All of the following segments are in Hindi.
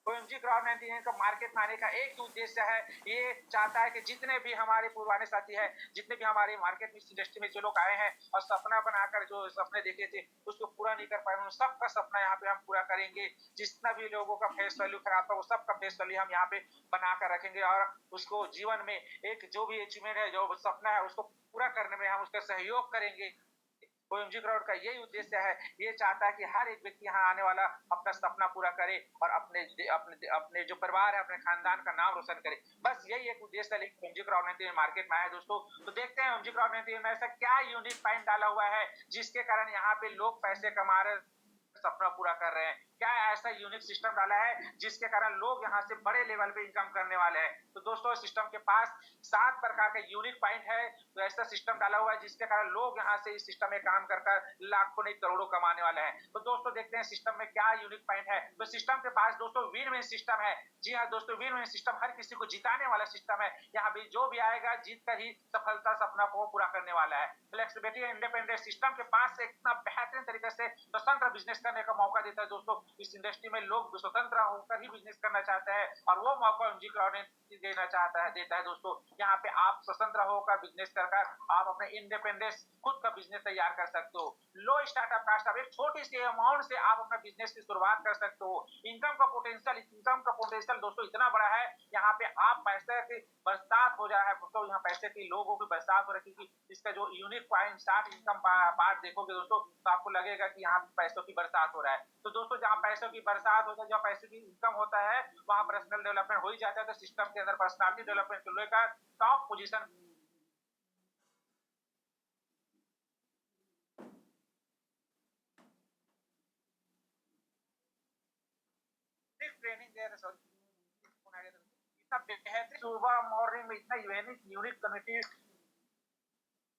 ओएमजी क्राउड 99 का मार्केट में आने का एक ही उद्देश्य है, ये चाहता है कि जितने भी हमारे पुराने साथी हैं, जितने भी हमारे मार्केट में इस इंडस्ट्री में जो लोग आए हैं और सपना बनाकर जो सपने देखे थे, उसको पूरा नहीं कर पाए, उन सबका सपना यहाँ पे हम पूरा करेंगे। जितना भी लोगों का फेस वैल्यू खराब था, वो सबका फेस वैल्यू हम यहाँ पे बनाकर रखेंगे और उसको जीवन में एक जो भी अचीवमेंट है, जो सपना है, उसको पूरा करने में हम उसका सहयोग करेंगे। ओएमजी क्राउड का यही उद्देश्य है, ये चाहता है कि हर एक व्यक्ति यहाँ आने वाला अपना सपना पूरा करे और अपने जो परिवार है, अपने खानदान का नाम रोशन करे। बस यही एक उद्देश्य है, लेकिन ओएमजी क्राउड 99 मार्केट में आया है दोस्तों। तो देखते हैं ओएमजी क्राउड 99 में ऐसा क्या यूनिक पॉइंट डाला हुआ है, जिसके कारण यहाँ पे लोग पैसे कमा रहे, सपना पूरा कर रहे हैं। क्या ऐसा यूनिक सिस्टम डाला है जिसके कारण लोग यहाँ से बड़े लेवल पे इनकम करने वाले हैं। तो दोस्तों सिस्टम के पास 7 प्रकार का यूनिक पॉइंट है, तो ऐसा सिस्टम डाला हुआ है जिसके कारण लोग यहाँ से इस सिस्टम में काम कर लाखों नहीं करोड़ों कमाने वाले हैं। तो दोस्तों देखते हैं सिस्टम में क्या यूनिक पॉइंट है। तो सिस्टम के पास दोस्तों विन विन सिस्टम है। जी हाँ दोस्तों, विन विन सिस्टम हर किसी को जिताने वाला सिस्टम है। यहाँ भी जो भी आएगा जीत कर ही सफलता सपना को पूरा करने वाला है। फ्लेक्सिबिलिटी इंडिपेंडेंट सिस्टम के पास से इतना बेहतरीन तरीके से स्वतंत्र बिजनेस करने का मौका देता है दोस्तों। इस इंडस्ट्री में लोग स्वतंत्र होकर ही बिजनेस करना चाहते हैं और वो मौका ओएमजी क्राउड देता है दोस्तों। यहाँ पे आप स्वतंत्र होकर बिजनेस कर आप अपने इंडिपेंडेंस खुद का बिजनेस तैयार कर सकते हो। लो स्टार्टअप कास्ट, अब एक छोटी सी अमाउंट से आप अपना बिजनेस की शुरुआत कर सकते हो। इनकम का पोटेंशियल दोस्तों इतना बड़ा है, यहाँ पे आप पैसे की बरसात हो जाए है, तो यहाँ पैसे की लोगों की बरसात हो रही है। इसका जो unique point start income part देखोगे दोस्तों, तो आपको लगेगा कि यहाँ पैसों की बरसात हो रहा है। तो दोस्तों जहाँ पैसों की बरसात होता है, जहाँ पैसों की इनकम होता है, वहाँ पर्सनल डेवलपमेंट हो ही जाता है। तो सिस्टम के अंदर पर्सनालिटी डेवलपमेंट को लेकर टॉप पोजीशन ट्रेनिंग दे रहे सर, इतना बेहतरीन सुबह मॉर्निंग में इतना यूनिक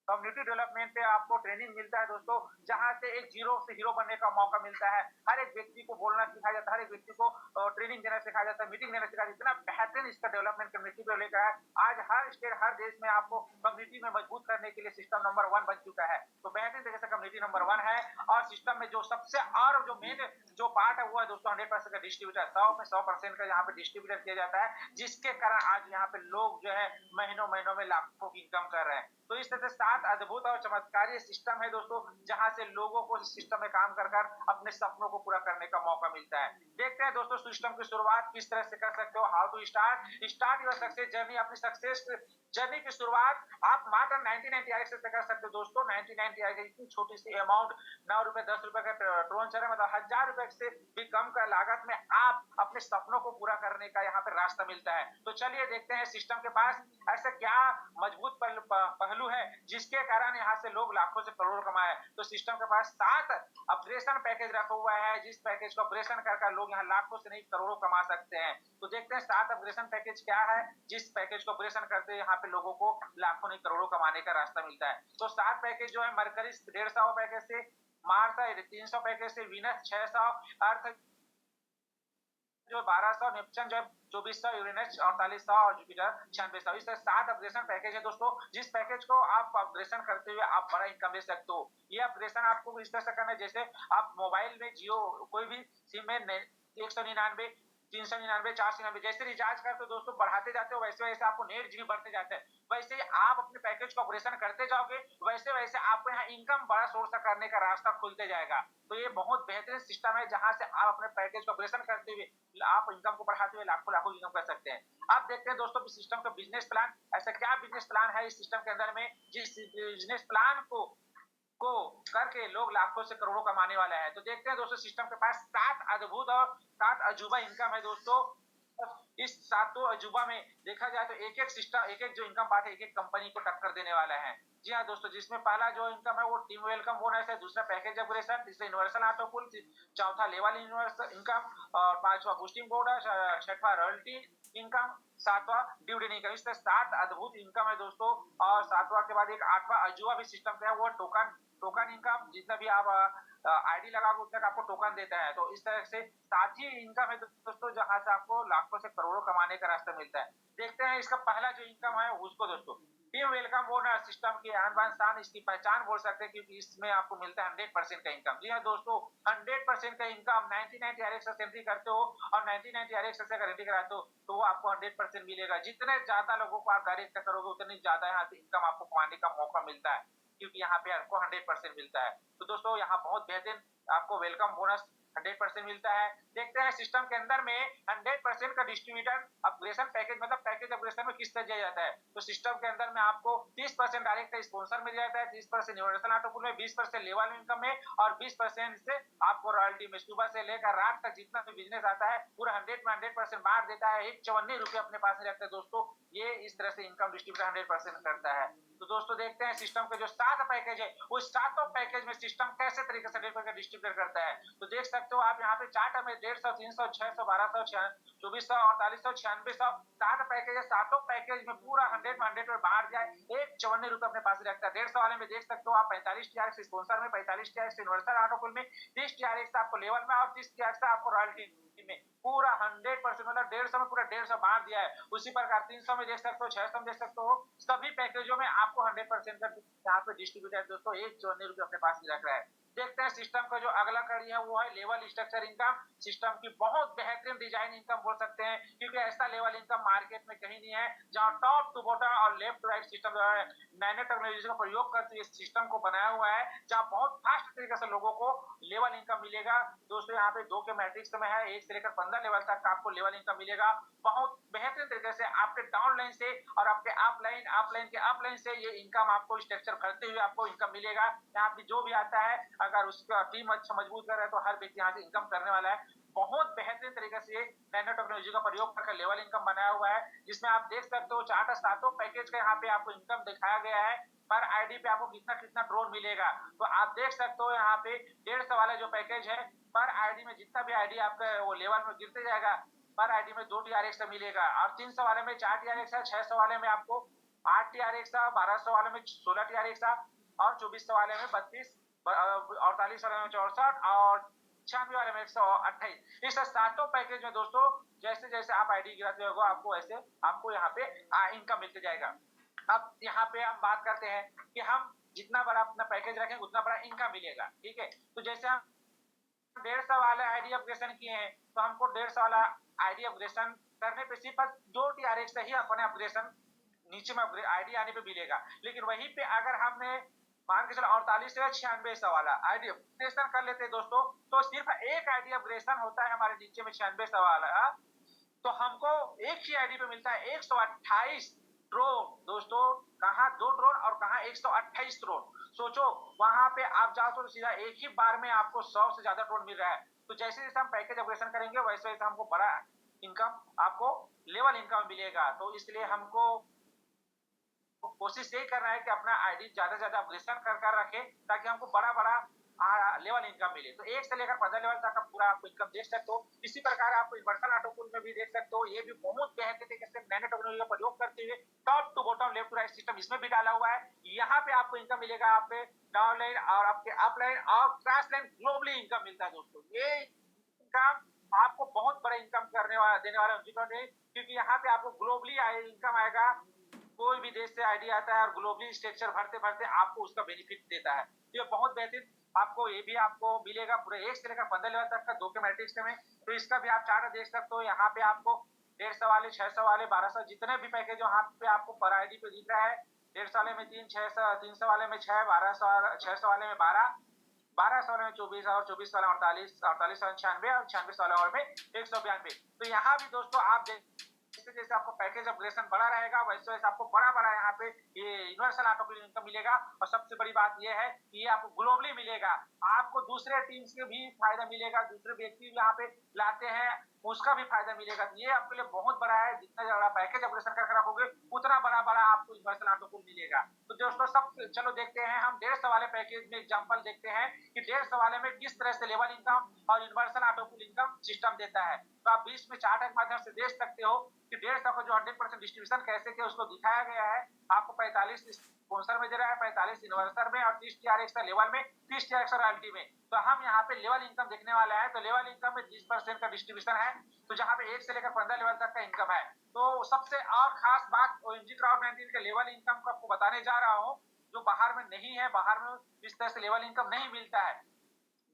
कम्युनिटी डेवलपमेंट पे आपको ट्रेनिंग मिलता है दोस्तों, जहां से एक जीरो से हीरो बनने का मौका मिलता है। हर एक व्यक्ति को बोलना सिखाया जाता है, हर एक व्यक्ति को ट्रेनिंग देना सिखाया जाता है, मीटिंग देना सिखाया जाता है। इतना बेहतरीन इसका डेवलपमेंट कम्युनिटी पे लेकर है। आज हर स्टेट हर देश में आपको कम्युनिटी में मजबूत करने के लिए सिस्टम नंबर 1 बन चुका है। तो बेहतरीन तरीके से कम्युनिटी नंबर 1 है। और सिस्टम में जो सबसे और जो मेन जो पार्ट है वो है दोस्तों 100% का डिस्ट्रीब्यूटर। 100 में 100% का यहाँ पे डिस्ट्रीब्यूटर किया जाता है, जिसके कारण आज यहाँ पे लोग जो है महीनों महीनों में लाखों की इनकम कर रहे हैं। तो इस तरह से 7 अद्भुत और चमत्कारी सिस्टम है दोस्तों, जहां से लोगों को इस सिस्टम में काम कर अपने सपनों को पूरा करने का मौका मिलता है। देखते हैं दोस्तों सिस्टम की शुरुआत किस तरह से कर सकते हो। How to start your success journey. अपनी सक्सेस जर्नी की शुरुआत आप मात्र 99 से कर सकते हो दोस्तों। 99 की इतनी छोटी सी अमाउंट, 9 रुपए 10 रुपए का ड्रोन चल रहा है, मतलब 1000 रुपए से भी कम का लागत में आप अपने सपनों को पूरा करने का यहाँ पे रास्ता मिलता है। तो चलिए देखते हैं सिस्टम के पास ऐसा क्या मजबूत पहलू है जिसके कारण यहाँ से लोग लाखों से करोड़ों कमाए। तो सिस्टम के पास 7 ऑपरेशन पैकेज रखा हुआ है, जिस पैकेज को ऑपरेशन कर लोग यहाँ लाखों से नहीं करोड़ों कमा सकते हैं। तो देखते हैं 7 ऑपरेशन पैकेज क्या है, जिस पैकेज को ऑपरेशन करते यहाँ पे लोगों को लाखों नहीं करोड़ों कमाने का रास्ता मिलता है। तो 7 पैकेज जो है मरकरी 150 पैकेज से, मार्स 300 पैकेज से, वीनस 600, अर्थ जो 1200, नेपच्यून जो है 2400, यूरेनस 4800 और जुपिटर 9600। इस तरह 7 अपग्रेडेशन पैकेज है दोस्तों, जिस पैकेज को आप अपग्रेडेशन करते हुए आप बड़ा इनकम ले सकते हो। ये अपग्रेडेशन आपको इस तरह से करना है जैसे आप मोबाइल में जियो कोई भी सिम में 199, 399, 499 जैसे रिचार्ज करते हो दोस्तों, बढ़ाते जाते हो वैसे वैसे आपको नेट जीबी बढ़ते जाते हैं। वैसे ही आप अपने पैकेज को ऑपरेशन करते जाओगे, वैसे वैसे आपको यहाँ इनकम बड़ा सोर्स करने का रास्ता खुलते जाएगा। तो ये बहुत बेहतरीन सिस्टम है, जहां से आप अपने पैकेज को ऑपरेशन करते हुए आप इनकम को बढ़ाते हुए लाखों लाखों इनकम कर सकते हैं। अब देखते हैं दोस्तों सिस्टम का बिजनेस प्लान। ऐसा क्या बिजनेस प्लान है इस सिस्टम के अंदर में, जिस बिजनेस प्लान को करके लोग लाखों से करोड़ों कमाने वाला है। तो देखते हैं दोस्तों सिस्टम के पास 7 अद्भुत और 7 अजूबा इनकम है दोस्तों। इस 7 अजूबा में देखा जाए तो एक एक सिस्टम, एक एक जो इनकम पार्ट है, एक एक कंपनी को टक्कर देने वाला है। जी हाँ दोस्तों, जिसमें पहला जो इनकम है वो टीम वेलकम बोनस है, दूसरा पैकेज अपग्रेडेशन, तीसरा यूनिवर्सल ऑटो पुल, चौथा लेवल यूनिवर्सल इनकम और पांचवा बूस्टिंग बोनस, छठवां रॉयल्टी इनकम, सातवां डिविडेंड इनकम। इस तरह 7 अद्भुत इनकम है दोस्तों। और सातवां के बाद एक 8वां अजूबा भी सिस्टम का है, वो टोकन इनकम। जितना भी आप आईडी लगाओगे उतना आपको टोकन देता है। तो इस तरह से 7 ही इनकम है दोस्तों, जहां से आपको लाखों से करोड़ों कमाने का रास्ता मिलता है। देखते हैं इसका पहला जो इनकम है उसको दोस्तों। ये वेलकम बोनस सिस्टम की आन बान शान, इसकी पहचान बोल सकते हैं, क्योंकि इसमें आपको मिलता है 100% का इनकम। जी हाँ दोस्तों, 100% का इनकम 99 RX से एंट्री करते हो और 99 RX से अगर एंट्री कराते हो तो वो आपको 100% मिलेगा। जितने ज्यादा लोगों को आप डायरेक्ट करोगे उतनी ज्यादा यहाँ से इनकम आपको कमाने का मौका मिलता है, क्योंकि यहाँ पे आपको 100% मिलता है। तो दोस्तों यहाँ बहुत बेहतरीन आपको वेलकम बोनस 100% मिलता है। देखते हैं सिस्टम के अंदर में 100% का डिस्ट्रीब्यूटर अपग्रेशन पैकेज, मतलब पैकेज अपग्रेशन में किस तरह दिया जाता है। तो सिस्टम के अंदर में आपको 30% डायरेक्ट स्पॉन्सर मिल जाता है, 30% यूनिवर्सल ऑटो पूल में, 20% लेवल इनकम में और 20% से आपको रॉयल्टी में। सुबह से लेकर रात तक जितना भी बिजनेस आता है पूरा 100 में 100% बांट देता है। 154 रुपए अपने पास में रखते हैं दोस्तों। ये इस तरह से इनकम डिस्ट्रीब्यूटर 100% करता है। तो दोस्तों देखते हैं सिस्टम के जो 7 पैकेज है, उस सातों पैकेज में सिस्टम कैसे तरीके से डिस्ट्रीब्यूट करता है। तो देख सकते हो आप यहाँ पे चार्ट में 150, 300, 600, 1200, 2400, 4800, 9600 7 पैकेज है। सातों पैकेज में पूरा 100 में 100 में बाहर जाए 154 रुपए अपने पास रखता है। 150 वाले में देख सकते हो आप 45 TRX स्पॉन्सर में, 45 TRX यूनिवर्सल ऑटो पूल में, 30 TRX आपको लेवल में और 30 TRX आपको रॉयल्टी में। पूरा 100% मतलब 150 में पूरा 150 बांट दिया है। उसी प्रकार 300 में देख सकते हो, 600 में देख सकते हो, सभी पैकेजों में आपको 100% का यहाँ पे डिस्ट्रीब्यूटर दोस्तों 154 रुपए अपने पास ही रख रहा है। देखते हैं सिस्टम का जो अगला कड़ी है वो है लेवल स्ट्रक्चर इनकम। सिस्टम की बहुत बेहतरीन डिजाइन इनकम बोल सकते हैं, क्योंकि ऐसा लेवल इनकम मार्केट में कहीं नहीं है जहां टॉप टू बॉटम और लेफ्ट टू राइट सिस्टम जो है नैनो टेक्नोलॉजी का प्रयोग करते हुए सिस्टम को बनाया हुआ है, जहां बहुत फास्ट तरीके से लोगों को लेवल इनकम मिलेगा। दोस्तों यहाँ पे 2 के मैट्रिक्स में है, 1 से लेकर 15 लेवल तक आपको लेवल इनकम मिलेगा। बहुत बेहतरीन तरीके से आपके डाउनलाइन से और आपके अपलाइन के अपलाइन से ये इनकम आपको स्ट्रक्चर करते हुए आपको इनकम मिलेगा। यहाँ पे जो भी आता है अगर उसका टीम अच्छा मजबूत कर रहा है तो हर व्यक्ति यहाँ से इनकम करने वाला है। बहुत बेहतरीन तरीके से नैनो टेक्नोलॉजी का प्रयोग करके लेवल इनकम बनाया हुआ है, जिसमें आप देख सकते हो चार्ट सातों पैकेज का यहाँ पे आपको इनकम दिखाया गया है। पर आईडी पे आपको कितना कितना ड्रोन मिलेगा तो आप देख सकते हो यहाँ पे 150 वाला जो पैकेज है, पर आईडी में जितना भी आईडी आपका वो लेवल में गिरते जाएगा, पर आईडी में 2 TRX मिलेगा और 300 वाले में 4 TRX है, 600 वाले में आपको 8 TRX, 1200 वाले में 16 TRX और 2400 वाले में 32, 48 वाले में 64 और 96 वाले में 128। इस सातों पैकेज में दोस्तों जैसे जैसे आप आईडी गिराते हो आपको वैसे आपको यहाँ पे इनकम मिलते जाएगा। अब यहाँ पे हम बात करते हैं कि हम जितना बड़ा अपना पैकेज रखेंगे उतना बड़ा इनकम मिलेगा, ठीक है। तो जैसे हम 150 वाला आईडी अपग्रेशन किए हैं तो हमको 150 वाला आईडी अपग्रेशन करने पे सिर्फ 2 TRX से ही अपने अपग्रेशन नीचे में आईडी आने पे मिलेगा। लेकिन वहीं पे अगर हमने मान के चलो 48 से 9600 वाला आईडी अपग्रेशन कर लेते हैं दोस्तों, तो सिर्फ एक आईडी अपग्रेशन होता है हमारे नीचे में 9600 वाला, तो हमको एक ही आईडी पे मिलता है 128 ड्रोन। दोस्तों कहाँ 2 ड्रोन और कहाँ 128 ड्रोन। सोचो वहां पे आप जाओ तो सीधा एक ही बार में आपको 100 से ज्यादा ड्रोन मिल रहा है। तो जैसे जैसे हम पैकेज अपग्रेशन करेंगे वैसे वैसे हमको बड़ा इनकम आपको लेवल इनकम मिलेगा। तो इसलिए हमको कोशिश यही कर रहा है कि अपना आईडी ज्यादा से ज्यादा अपग्रेशन कर कर रखे ताकि हमको बड़ा बड़ा लेवल इनकम मिले। तो 1 से लेकर 15 लेवल तक का पूरा आपको इनकम देख सकते हो। इसी प्रकार आपको यूनिवर्सल ऑटो पूल में भी देख सकते हो, ये भी बहुत बेहतरीन तरीके से नैनो टेक्नोलॉजी का प्रयोग करते हुए top to bottom left to right system इसमें भी डाला हुआ है। यहाँ पे आपको इनकम मिलेगा, आप पे डाउनलाइन और आपके अपलाइन और क्रॉस लाइन ग्लोबली इनकम मिलता है दोस्तों। ये इनकम आपको बहुत बड़ा इनकम करने वाला देने वाला है, क्योंकि यहाँ पे आपको ग्लोबली इनकम आएगा। कोई भी देश से आईडी आता है और ग्लोबली स्ट्रक्चर भरते भरते आपको उसका बेनिफिट देता है। ये बहुत बेहतरीन आपको ये भी आपको मिलेगा पूरे 1 से लेकर 15 लेवल तक का 2 के मैट्रिक्स में। तो इसका भी आप चार्ट देख सकते हो। यहाँ पे आपको 150 वाले, 600 वाले, 1200 जितने भी पैकेज यहाँ पे आपको पर आईडी पे दिख रहा है। 150 वाले में 3, 600, 300 वाले में 6, 1200, 600 वाले में 12, 1200 वाले में 24 और 24 वाले 48, 48 वाले 96 और 96 वाले और में 192। तो यहाँ भी दोस्तों आप जैसे जैसे आपको पैकेज अपग्रेशन बड़ा रहेगा वैसे वैसे आपको बड़ा बड़ा यहाँ पे ये यूनिवर्सल ऑटो पूल इनकम मिलेगा। और सबसे बड़ी बात ये है कि ये आपको ग्लोबली मिलेगा। आपको दूसरे टीम्स के भी फायदा मिलेगा, दूसरे व्यक्ति भी यहाँ पे लाते हैं उसका भी फायदा मिलेगा। तो ये आपके लिए बहुत बड़ा है। जितना ज्यादा पैकेज अपग्रेशन करके रखोगे उतना बड़ा बड़ा आपको यूनिवर्सल ऑटो पूल मिलेगा। तो दोस्तों सब चलो देखते हैं हम 150 वाले पैकेज में एग्जांपल देखते हैं कि 150 वाले में किस तरह से लेवल इनकम और universal auto pool income system देता है। तो आप बीच में चार्ट के माध्यम से देख सकते हो कि 150 का जो 100% डिस्ट्रीब्यूशन कैसे किया उसको दिखाया गया है। आपको 45 स्पॉन्सर में दे रहा है, 45 इन्वर्टर में और 30 टीआर एक्स्ट्रा लेवल में, 30 टीआर एक्स्ट्रा रॉयल्टी में। तो हम यहाँ पे लेवल इनकम देखने वाले हैं। तो लेवल इनकम में 30% का डिस्ट्रीब्यूशन है, तो जहाँ पे 1 से लेकर 15 लेवल तक का इनकम है। तो सबसे और खास बात ओएनजी क्राउड 19 के लेवल इनकम को आपको बताने जा रहा हूँ, जो बाहर में नहीं है। बाहर में इस तरह से लेवल इनकम नहीं मिलता है,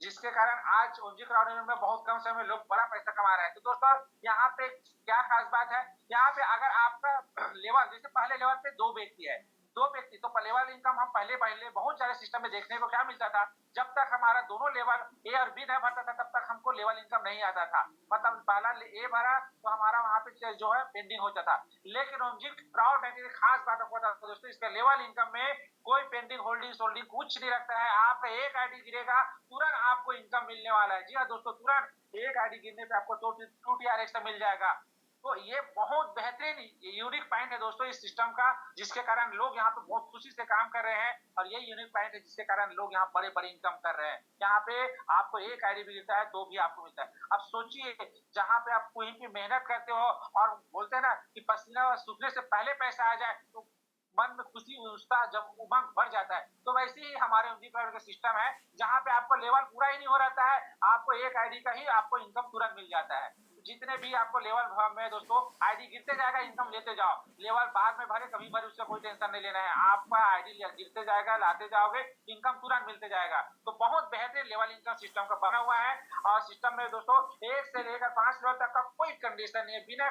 जिसके कारण आज ओएनजी क्राउड में बहुत कम समय में लोग बड़ा पैसा कमा रहे हैं। तो दोस्तों यहाँ पे क्या खास बात है, यहाँ पे अगर आपका लेवल जैसे पहले लेवल पे 2 व्यक्ति है, 2 व्यक्ति, तो लेवल इनकम हम पहले पहले बहुत सारे सिस्टम में देखने को क्या मिलता था, जब तक हमारा दोनों लेवल ए और बी नहीं भरता था तब तक हमको लेवल इनकम नहीं आता था। मतलब पहला ए भरा तो हमारा वहां पे जो है पेंडिंग होता था। लेकिन ओएनजी क्राउड 19 की खास बात आपको बता दूं दोस्तों, इसका लेवल इनकम में कोई पेंडिंग होल्डिंग सोल्डिंग कुछ नहीं रखता है। आपका एक आईडी गिरेगा तुरंत आपको इनकम मिलने वाला है। जी हाँ दोस्तों, तुरंत एक आईडी गिरने पे आपको 2 टीआर एक्स्ट्रा मिल जाएगा। तो ये बहुत बेहतरीन यूनिक पॉइंट है दोस्तों इस सिस्टम का, जिसके कारण लोग यहाँ पे बहुत खुशी से काम कर रहे हैं। और ये यूनिक पॉइंट है जिसके कारण लोग यहाँ बड़े बड़े इनकम कर रहे हैं। यहाँ पे आपको एक आईडी भी मिलता है तो भी आपको मिलता है। अब सोचिए, जहाँ पे आप कहीं पे मेहनत करते हो और बोलते हैं ना कि पसीना सूखने से पहले पैसा आ जाए, तो मन में खुशी उत्साह जब उमंग बढ़ जाता है, तो वैसे ही हमारे ओएनजी क्राउड का सिस्टम है, जहाँ पे आपको लेवल पूरा ही नहीं हो रहता है, आपको एक आईडी का ही आपको इनकम तुरंत मिल जाता है। जितने भी आपको लेवल में दोस्तों आईडी गिरते जाएगा, इनकम लेते जाओ। लेवल बाद में भरे कभी भरे उसका कोई टेंशन नहीं लेना है, आपका आईडी गिरते जाएगा, लाते जाओगे, इनकम तुरंत मिलते जाएगा। तो बहुत बेहतरीन लेवल इनकम सिस्टम का बना हुआ है। और सिस्टम में दोस्तों 1 से लेकर 5 लेवल तक का कोई कंडीशन नहीं है, बिना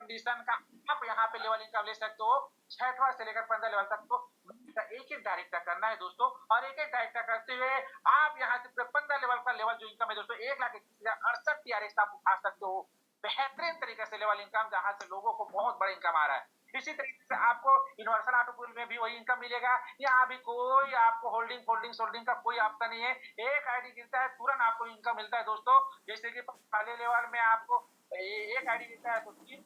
कंडीशन का आप यहाँ पे लेवल इनकम ले सकते हो। 6वां से लेकर 15 लेवल तक तो एक एक डायरेक्टर करना है दोस्तों, और एक एक डायरेक्टर करते हुए आप यहाँ से 15 लेवल का लेवल जो इनकम है दोस्तों 1,61,68 टीआरएक्स आप उठा सकते हो। बेहतरीन तरीके से लेवल इनकम, जहां से लोगों को बहुत बड़ा इनकम आ रहा है। इसी तरीके से आपको यूनिवर्सल ऑटो पूल में भी वही इनकम मिलेगा। यहाँ भी कोई आपको होल्डिंग फोल्डिंग सोल्डिंग का कोई आपका नहीं है। एक आईडी गिरता है तुरंत आपको इनकम मिलता है दोस्तों। जैसे कि पहले लेवल में आपको एक आईडी गिरता है तो 3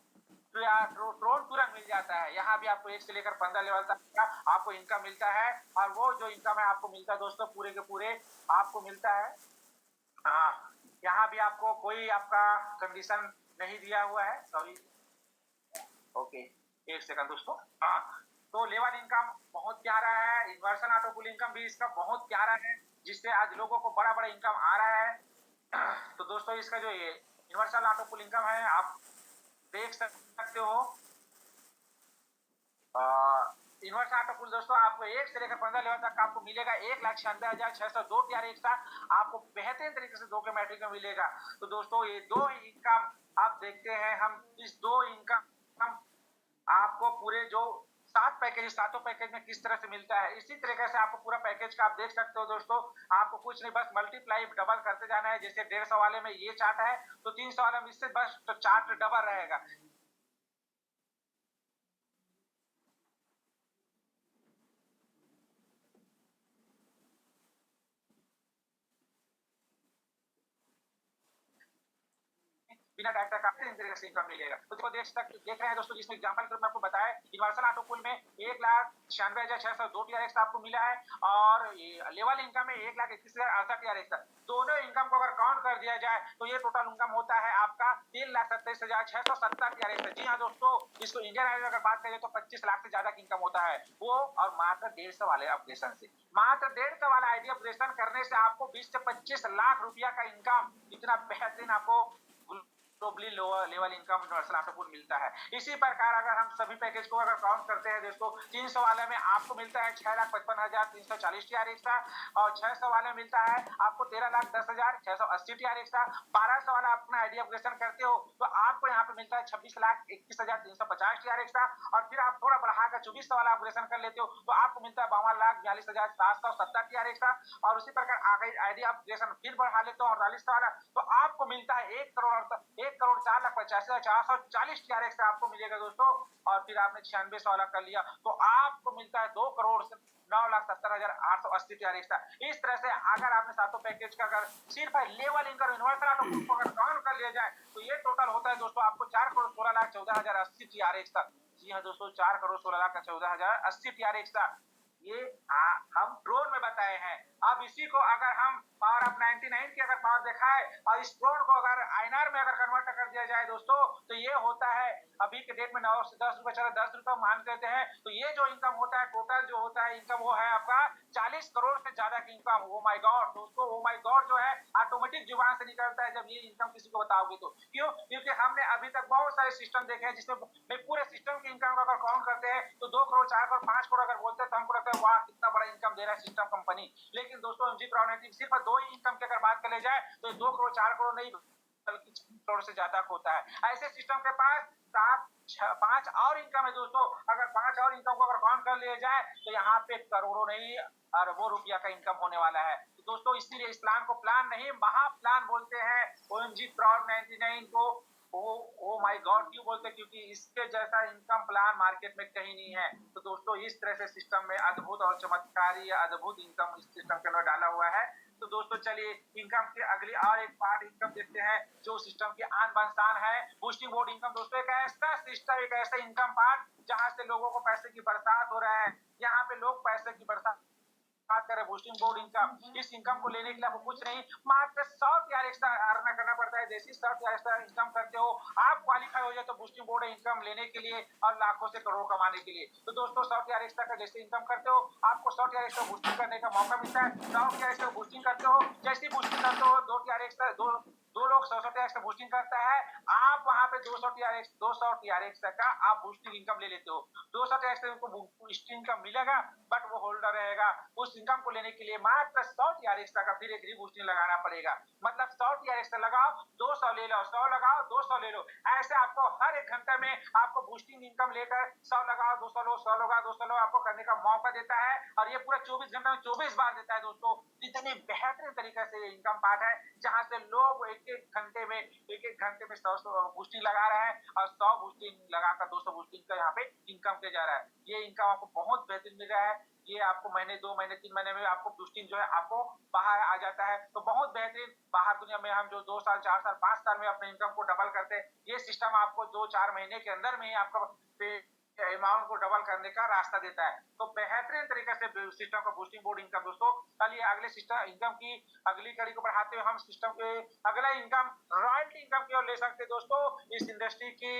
ड्रोन तुरंत मिल जाता है। यहाँ भी आपको 1 से लेकर 15 लेवल तक का आपको इनकम मिलता है। और वो जो इनकम है आपको मिलता है दोस्तों पूरे के पूरे आपको मिलता है। हाँ, यहाँ भी आपको कोई आपका कंडीशन नहीं दिया हुआ है। सॉरी, ओके, एक सेकंड दोस्तों। हाँ, तो लेवल इनकम बहुत प्यारा है। यूनिवर्सल ऑटो पूल इनकम भी इसका बहुत प्यारा है, जिससे आज लोगों को बड़ा बड़ा इनकम आ रहा है। तो दोस्तों इसका जो ये यूनिवर्सल ऑटो पूल इनकम है आप देख सकते हो। यूनिवर्सल ऑटो पूल दोस्तों आपको 1 से लेकर 15 लेवल तक आपको मिलेगा 1,96,602 टीआर एक्स्ट्रा आपको बेहतरीन तरीके से 2 के मैट्रिक में मिलेगा। तो दोस्तों ये 2 इनकम आप देखते हैं, हम इस 2 इनकम आपको पूरे जो 7 पैकेज, सातों पैकेज में किस तरह से मिलता है, इसी तरीके से आपको पूरा पैकेज का आप देख सकते हो दोस्तों। आपको कुछ नहीं, बस मल्टीप्लाई डबल करते जाना है। जैसे 150 वाले में ये चार्ट है तो 300 वाले में इससे बस तो चार्ट डबल रहेगा। बिना डाटा का तरीके से इनकम मिलेगा। तो देखो देख रहे हैं दोस्तों, जिसमें एग्जांपल के रूप में आपको बताया यूनिवर्सल ऑटो पूल में 1,96,602 टीआरएक्स आपको मिला है, और लेवल इनकम में 1,31,68 टीआरएक्स। दोनों इनकम को अगर काउंट कर दिया जाए तो ये टोटल इनकम होता है आपका 3,27,670 टीआरएक्स। जी हाँ दोस्तों, इसको इंडियन आइडल अगर बात करें तो 25 लाख से ज्यादा की इनकम होता है वो, और मात्र 150 वाले ऑपरेशन से। मात्र 150 वाला आईडी ऑपरेशन करने से आपको 20 से 25 लाख रुपया का इनकम, इतना बेहतरीन आपको globally level income universal auto pool मिलता है। इसी प्रकार अगर हम सभी पैकेज को अगर काउंट करते हैं दोस्तों, 300 वाले में आपको मिलता है 6,55,340 टीआर एक्स्ट्रा, और 600 वाले में मिलता है आपको 13,10,680 टीआर एक्स्ट्रा। 1200 वाला अपना आईडी अपग्रेडेशन करते हो तो आपको यहाँ पे मिलता है 26,21,350 टीआर एक्स्ट्रा, और फिर आप थोड़ा बढ़ाकर 2400 वाला अपग्रेडेशन कर लेते हो तो आपको मिलता है 52,42,770 टीआर एक्स्ट्रा। और उसी प्रकार आईडी अपग्रेडेशन फिर बढ़ा लेते हो 4800 वाला तो आपको मिलता है 1,04,85,440 टीआरएक्स आपको मिलेगा दोस्तों। और फिर आपने 9600 वाला कर लिया तो आपको मिलता है 2,09,70,880 टीआरएक्स। इस तरह से अगर आपने सातों पैकेज का अगर सिर्फ level income universal auto pool को अगर काउंट कर लिया जाए तो ये टोटल होता है दोस्तों आपको 4,16,14,080 टीआरएक्स। जी हाँ दोस्तों, 4,16,14,080 टीआरएक्स। ये हम ड्रोन में बताए हैं। अब इसी को अगर हम पावर ऑफ 99 की अगर पावर दिखाए और इस ड्रोन को अगर आईएनआर में अगर कन्वर्ट कर दिया जाए दोस्तों, तो ये होता है अभी के डेट में 9 से 10 रुपए चला, 10 रुपए मान लेते हैं, तो ये जो इनकम होता है टोटल जो होता है इनकम वो है आपका 40 करोड़ से ज्यादा की इनकम। ओ माय गॉड दोस्तों, ओ माय गॉड जो है ऑटोमेटिक जुबान से निकलता है जब ये इनकम किसी को बताओगे तो। क्यों? क्योंकि हमने अभी तक बहुत सारे सिस्टम देखे हैं जिसमें पूरे सिस्टम की इनकम अगर काउंट करते हैं तो 2 करोड़, 4 करोड़, 5 करोड़ अगर बोलते हैं तो हमको लगता है वाह कितना बड़ा इनकम दे रहा है सिस्टम कंपनी। लेकिन दोस्तों एमजी प्रोनेटिव सिर्फ 2 ही इनकम की अगर बात कर ले जाए तो 2 करोड़, 4 करोड़ नहीं बल्कि 6 करोड़ से ज्यादा होता है। ऐसे सिस्टम के पास 7 5 और इनकम है दोस्तों। अगर 5 और इनकम को अगर काउंट कर लिया जाए तो यहाँ पे करोड़ों नहीं अरबों रुपया का इनकम होने वाला है। तो दोस्तों इसीलिए इस प्लान को प्लान नहीं महा प्लान बोलते हैं। ओएमजी क्राउड 99 को ओ माय गॉड क्यों बोलते हैं? क्योंकि इसके जैसा इनकम प्लान मार्केट में कहीं नहीं है। तो दोस्तों इस तरह से सिस्टम में अद्भुत और चमत्कारी अद्भुत इनकम इस सिस्टम के अंदर डाला हुआ है। तो दोस्तों चलिए इनकम की अगली और एक पार्ट इनकम देखते हैं जो सिस्टम की आन बान शान है। बूस्टिंग बोर्ड इनकम दोस्तों एक ऐसा सिस्टम, एक ऐसा इनकम पार्ट जहां से लोगों को पैसे की बरसात हो रहा है। यहाँ पे लोग पैसे की बरसात बात करें बूस्टिंग बोर्ड इनकम, इस इनकम को लेने के लिए आपको कुछ नहीं मात्र 100 टीआर एक्स्ट्रा अर्न करना पड़ता है। जैसे 100 टीआर एक्स्ट्रा इनकम करते हो आप क्वालिफाई हो जाए तो बूस्टिंग बोर्ड इनकम लेने के लिए और लाखों से करोड़ कमाने के लिए। तो दोस्तों 100 टीआर एक्स्ट्रा का जैसे इनकम करते हो आपको 100 टीआर एक्स्ट्रा बूस्टिंग करने का मौका मिलता है। 100 टीआर एक्स्ट्रा बूस्टिंग करते हो, जैसे बूस्टिंग करते हो 2 टीआर एक्स्ट्रा दो लोग 100 टीआर एक्स्ट्रा बूस्टिंग करता है, आप वहां पे 200 टीआर एक्स्ट्रा का आप बूस्टिंग इनकम ले लेते हो। 200 टीआर एक्स्ट्रा को बूस्टिंग इनकम मिलेगा बट वो होल्डर रहेगा। उस इनकम को लेने के लिए मात्र 100 टीआर एक्स्ट्रा का फिर एक रीबूस्टिंग लगाना पड़ेगा। मतलब 100 टीआर एक्स्ट्रा लगाओ 200 ले लो, 100 लगाओ 200 ले लो। ऐसे आपको हर एक घंटे में आपको बूस्टिंग इनकम लेकर 100 लगाओ 200 लो, 100 लगाओ 200 लो आपको करने का मौका देता है। और ये पूरा 24 घंटे में 24 बार देता है दोस्तों। इतने बेहतरीन तरीके से ये इनकम पार्ट है जहां से लोग एक एक घंटे में 100 बूस्टिंग लगा रहे हैं और 100 बूस्टिंग लगाकर 200 बूस्टिंग का यहाँ पे इनकम किया जा रहा है। ये इनकम आपको बहुत बेहतरीन मिल रहा है। ये आपको महीने 2 महीने 3 महीने में आपको बूस्टिंग जो है आपको बाहर आ जाता है। तो बहुत बेहतरीन बाहर दुनिया में हम जो 2 साल 4 साल 5 साल में अपने इनकम को डबल करते हैं, ये सिस्टम आपको 2-4 महीने के अंदर में ही आपका अमाउंट को डबल करने का रास्ता देता है। तो बेहतरीन तरीके से सिस्टम का बूस्टिंग बोर्ड इनकम दोस्तों। चलिए अगले सिस्टम इनकम की अगली कड़ी को बढ़ाते हुए हम सिस्टम के अगला इनकम रॉयल्टी इनकम की ओर ले सकते हैं दोस्तों। इस इंडस्ट्री की